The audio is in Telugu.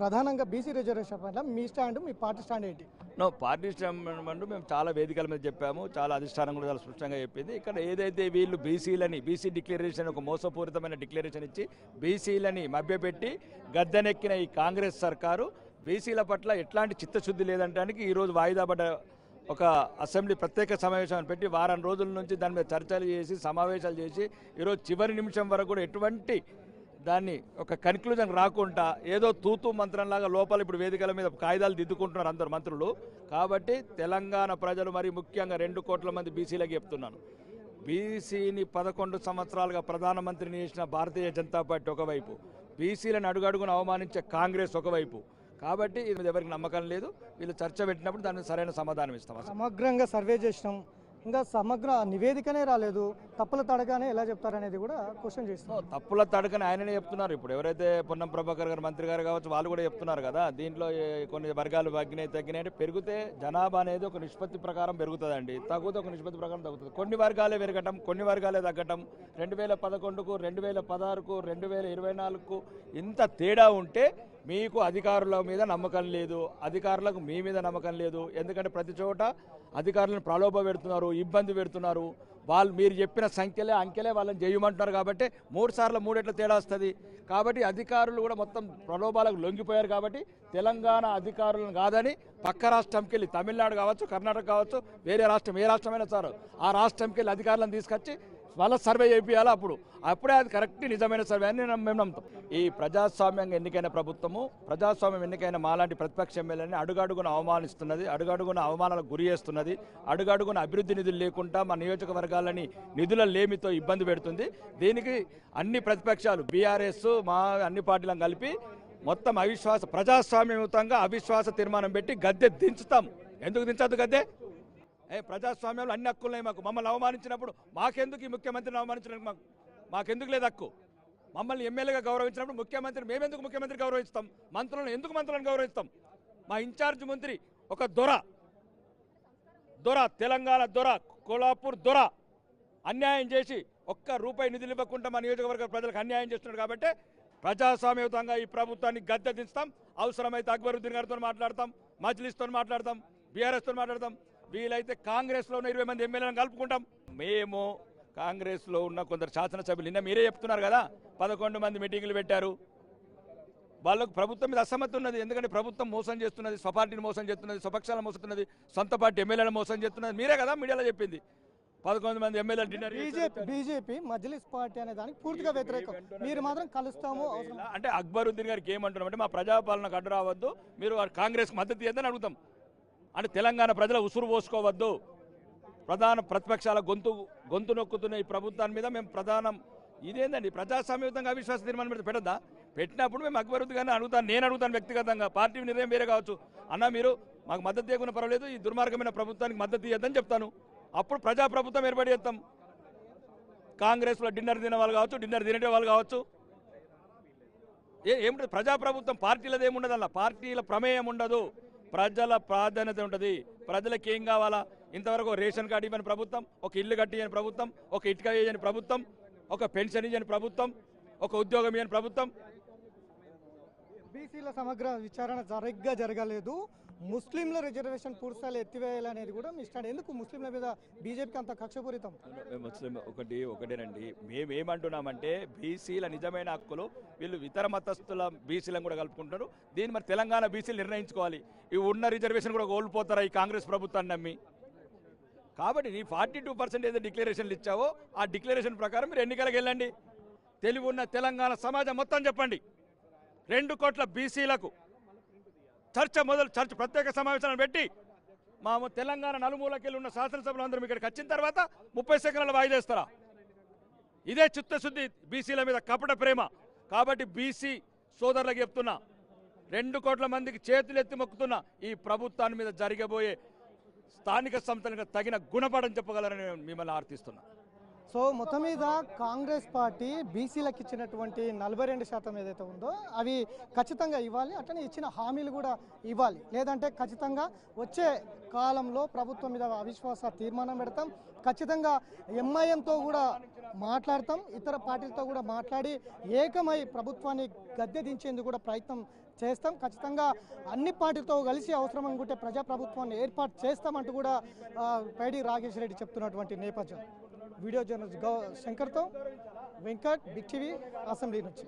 ప్రధానంగా బీసీ రిజర్వేషన్ పట్ల మీ స్టాండ్, మీ పార్టీ స్టాండ్ ఏంటి? పార్టీ స్టాండ్ అంటూ మేము చాలా వేదికల మీద చెప్పాము, చాలా అధిష్టానం కూడా చాలా స్పష్టంగా చెప్పింది. ఇక్కడ ఏదైతే వీళ్ళు బీసీ డిక్లరేషన్ ఒక మోసపూరితమైన డిక్లరేషన్ ఇచ్చి బీసీలని మభ్యపెట్టి గద్దెనెక్కిన ఈ కాంగ్రెస్ సర్కారు బీసీల పట్ల ఎట్లాంటి చిత్తశుద్ధి లేదంటానికి ఈరోజు వాయిదా పడ్డ ఒక అసెంబ్లీ ప్రత్యేక సమావేశాన్ని పెట్టి వారం రోజుల నుంచి దాని మీద చర్చలు చేసి సమావేశాలు చేసి ఈరోజు చివరి నిమిషం వరకు కూడా ఎటువంటి దాన్ని ఒక కన్క్లూజన్ రాకుండా ఏదో తూతూ మంత్రంలాగా లోపల ఇప్పుడు వేదికల మీద కాయిదాలు దిద్దుకుంటున్నారు అందరు మంత్రులు. కాబట్టి తెలంగాణ ప్రజలు మరి ముఖ్యంగా 2 కోట్ల మంది బీసీలకు చెప్తున్నాను, బీసీని 11 సంవత్సరాలుగా ప్రధానమంత్రిని చేసిన భారతీయ జనతా పార్టీ ఒకవైపు, బీసీలను అడుగడుగున అవమానించే కాంగ్రెస్ ఒకవైపు. కాబట్టి ఇది ఎవరికి నమ్మకం లేదు. వీళ్ళు చర్చ పెట్టినప్పుడు దానికి సరైన సమాధానం ఇస్తాం. సమగ్రంగా సర్వే చేసినాం, ఇంకా సమగ్ర నివేదికనే రాలేదు, తప్పుల తడకనే ఎలా చెప్తారనేది కూడా క్వశ్చన్ చేస్తున్నాం. తప్పుల తడకని ఆయననే చెప్తున్నారు. ఇప్పుడు ఎవరైతే పొన్నం ప్రభాకర్ గారు మంత్రి గారు కావచ్చు వాళ్ళు కూడా చెప్తున్నారు కదా, దీంట్లో కొన్ని వర్గాలు తగ్గినాయి అంటే పెరిగితే జనాభా అనేది ఒక నిష్పత్తి ప్రకారం పెరుగుతుందండి, తగ్గితే ఒక నిష్పత్తి ప్రకారం తగ్గుతుంది. కొన్ని వర్గాలే పెరగటం, కొన్ని వర్గాలే తగ్గటం. 2011కు 2016కు 2024కు ఇంత తేడా ఉంటే మీకు అధికారుల మీద నమ్మకం లేదు, అధికారులకు మీ మీద నమ్మకం లేదు. ఎందుకంటే ప్రతి చోట అధికారులను ప్రలోభ పెడుతున్నారు, ఇబ్బంది పెడుతున్నారు. వాళ్ళు మీరు చెప్పిన అంకెలే వాళ్ళని చేయమంటున్నారు. కాబట్టి 3 సార్లు 3 రెట్ల తేడా వస్తుంది. కాబట్టి అధికారులు కూడా మొత్తం ప్రలోభాలకు లొంగిపోయారు. కాబట్టి తెలంగాణ అధికారులను కాదని పక్క రాష్ట్రంకి వెళ్ళి తమిళనాడు కావచ్చు, కర్ణాటక కావచ్చు, వేరే రాష్ట్రం ఏ రాష్ట్రమైనా సార్ ఆ రాష్ట్రంకి వెళ్ళి అధికారులను తీసుకొచ్చి వాళ్ళ సర్వే చేయాలి. అప్పుడే అది కరెక్ట్ నిజమైన సర్వే అని మేము నమ్ముతాం. ఈ ప్రజాస్వామ్యంగా ఎన్నికైన ప్రభుత్వము, ప్రజాస్వామ్యం ఎన్నికైన మాలాంటి ప్రతిపక్ష ఎమ్మెల్యేని అడుగడుగున అవమానిస్తున్నది, అడుగడుగున అవమానాలకు గురి చేస్తున్నది, అడుగడుగున అభివృద్ధి నిధులు లేకుండా మా నియోజకవర్గాలని నిధుల లేమితో ఇబ్బంది పెడుతుంది. దీనికి అన్ని ప్రతిపక్షాలు బీఆర్ఎస్ మా అన్ని పార్టీలను కలిపి మొత్తం ప్రజాస్వామ్యయుతంగా అవిశ్వాస తీర్మానం పెట్టి గద్దె దించుతాం. ఎందుకు దించద్దు గద్దె? ప్రజాస్వామ్యంలో అన్ని హక్కులున్నాయి మాకు. మమ్మల్ని అవమానించినప్పుడు మాకెందుకు ఈ ముఖ్యమంత్రిని అవమానించడానికి మాకెందుకు లేదు హక్కు? మమ్మల్ని ఎమ్మెల్యేగా గౌరవించినప్పుడు మేమెందుకు ముఖ్యమంత్రి గౌరవిస్తాం? మంత్రులను గౌరవిస్తాం? మా ఇన్ఛార్జ్ మంత్రి ఒక దొర తెలంగాణ దొర, కోలాపూర్ దొర అన్యాయం చేసి ₹1 నిధులు ఇవ్వకుండా మా నియోజకవర్గ ప్రజలకు అన్యాయం చేస్తున్నాడు. కాబట్టి ప్రజాస్వామ్యయుతంగా ఈ ప్రభుత్వాన్ని గద్దె దించుతాం. అవసరమైతే అక్బరుద్దీన్ గారితో మాట్లాడతాం, మజ్లిస్తో మాట్లాడతాం, బీఆర్ఎస్తో మాట్లాడతాం. వీలైతే కాంగ్రెస్లో ఉన్న 20 మంది ఎమ్మెల్యేలను కలుపుకుంటాం. మేము కాంగ్రెస్లో ఉన్న కొందరు శాసనసభ్యులు నిన్న మీరే చెప్తున్నారు కదా, 11 మంది మీటింగులు పెట్టారు. వాళ్ళకు ప్రభుత్వం మీద అసమ్మతి ఉన్నది. ఎందుకంటే ప్రభుత్వం మోసం చేస్తున్నది, స్వపార్టీని మోసం చేస్తున్నది, స్వపక్షాలను మోసతున్నది, సొంత పార్టీ ఎమ్మెల్యేలను మోసం చేస్తున్నది. మీరే కదా మీడియాలో చెప్పింది. 11 మంది ఎమ్మెల్యేలు డిన్నర్. బీజేపీ మజ్లిస్ పార్టీ అనే దానికి పూర్తిగా వ్యతిరేకం. మీరు మాత్రం కలుస్తాము అంటే అక్బరుద్దీన్ గారికి ఏమంటున్నామంటే మా ప్రజాపాలనకు అడ్డు రావద్దు, మీరు కాంగ్రెస్కి మద్దతు ఇద్దని అడుగుతాం. అంటే తెలంగాణ ప్రజల ఉసురు పోసుకోవద్దు. ప్రధాన ప్రతిపక్షాల గొంతు నొక్కుతున్న ఈ ప్రభుత్వాన్ని మీద మేము ఇదేందండి ప్రజాస్వామ్యయుతంగా అవిశ్వాస తీర్మానం పెట్టద్దా? పెట్టినప్పుడు మేము అక్బరుద్దీన్ గారిని అడుగుతాను, నేను అడుగుతాను వ్యక్తిగతంగా. పార్టీ నిర్ణయం వేరే కావచ్చు. అన్న మీరు మాకు మద్దతు ఇవ్వకుండా పర్వాలేదు, ఈ దుర్మార్గమైన ప్రభుత్వానికి మద్దతు ఇవ్వద్దని చెప్తాను. అప్పుడు ప్రజాప్రభుత్వం ఏర్పడి చేస్తాం. కాంగ్రెస్లో డిన్నర్ తినే వాళ్ళు కావచ్చు, డిన్నర్ తినేటే వాళ్ళు కావచ్చు. ఏముంటుంది ప్రజాప్రభుత్వం? పార్టీలది ఏముండదు, అలా పార్టీల ప్రమేయం ఉండదు, ప్రజల ప్రాధాన్యత ఉంటుంది. ప్రజలకు ఏం కావాలా? ఇంతవరకు రేషన్ కార్డు ఇవ్వని ప్రభుత్వం, ఒక ఇల్లు కట్టి ఇవ్వని ప్రభుత్వం, ఒక ఇటుక ఇవ్వని ప్రభుత్వం, ఒక పెన్షన్ ఇవ్వని ప్రభుత్వం, ఒక ఉద్యోగం ఇవ్వని ప్రభుత్వం. బీసీల సమగ్ర విచారణ సరిగ్గా జరగలేదు, ముస్లింల రిజర్వేషన్ పూర్తిస్థాయిలో ఎత్తివేయాలనేది కూడా మీ స్టాండ్. ఎందుకు ముస్లింల మీద బీజేపీకి అంత కక్షపూరితం? ముస్లిం ఒకటేనండి. మేమేమంటున్నామంటే బీసీల నిజమైన హక్కులు వీళ్ళు ఇతర మతస్థుల బీసీలను కూడా కలుపుకుంటారు. దీన్ని మరి తెలంగాణ బీసీలు నిర్ణయించుకోవాలి. ఈ ఉన్న రిజర్వేషన్ కూడా కోల్పోతారా ఈ కాంగ్రెస్ ప్రభుత్వాన్ని నమ్మి? కాబట్టి నీ 42% ఏదో డిక్లరేషన్లు ఇచ్చావో ఆ డిక్లరేషన్ ప్రకారం మీరు ఎన్నికలకు వెళ్ళండి. తెలివి ఉన్న తెలంగాణ సమాజం మొత్తం చెప్పండి, 2 కోట్ల బీసీలకు చర్చ ప్రత్యేక సమావేశాలను పెట్టి మా తెలంగాణ నలుమూలకెళ్ళి ఉన్న శాసనసభలు అందరం ఇక్కడికి వచ్చిన తర్వాత 30 సెకండ్ల వాయిదేస్తారా? ఇదే చిత్తశుద్ధి బీసీల మీద కపట ప్రేమ. కాబట్టి బీసీ సోదరులకు చెప్తున్నా, 2 కోట్ల మందికి చేతులెత్తి మొక్కుతున్నా, ఈ ప్రభుత్వాన్ని మీద జరగబోయే స్థానిక సంస్థలకు తగిన గుణపాఠం చెప్పగలరని మిమ్మల్ని ఆర్థిస్తున్నా. సో మొత్తం మీద కాంగ్రెస్ పార్టీ బీసీలకు ఇచ్చినటువంటి 42% ఏదైతే ఉందో అవి ఖచ్చితంగా ఇవ్వాలి, అట్లనే ఇచ్చిన హామీలు కూడా ఇవ్వాలి. లేదంటే ఖచ్చితంగా వచ్చే కాలంలో ప్రభుత్వం మీద అవిశ్వాస తీర్మానం పెడతాం. ఖచ్చితంగా ఎంఐఎంతో కూడా మాట్లాడతాం, ఇతర పార్టీలతో కూడా మాట్లాడి ఏకమై ప్రభుత్వాన్ని గద్దె దించేందుకు కూడా ప్రయత్నం చేస్తాం, ఖచ్చితంగా అన్ని పార్టీలతో కలిసి అవసరం అనుకుంటే ప్రజాప్రభుత్వాన్ని ఏర్పాటు చేస్తామంటూ కూడా పైడి రాకేష్ రెడ్డి చెప్తున్నటువంటి నేపథ్యం. వీడియో జర్నలిస్ట్ శంకర్తో వెంకట్, బిగ్ టీవీ, అసెంబ్లీ నుంచి.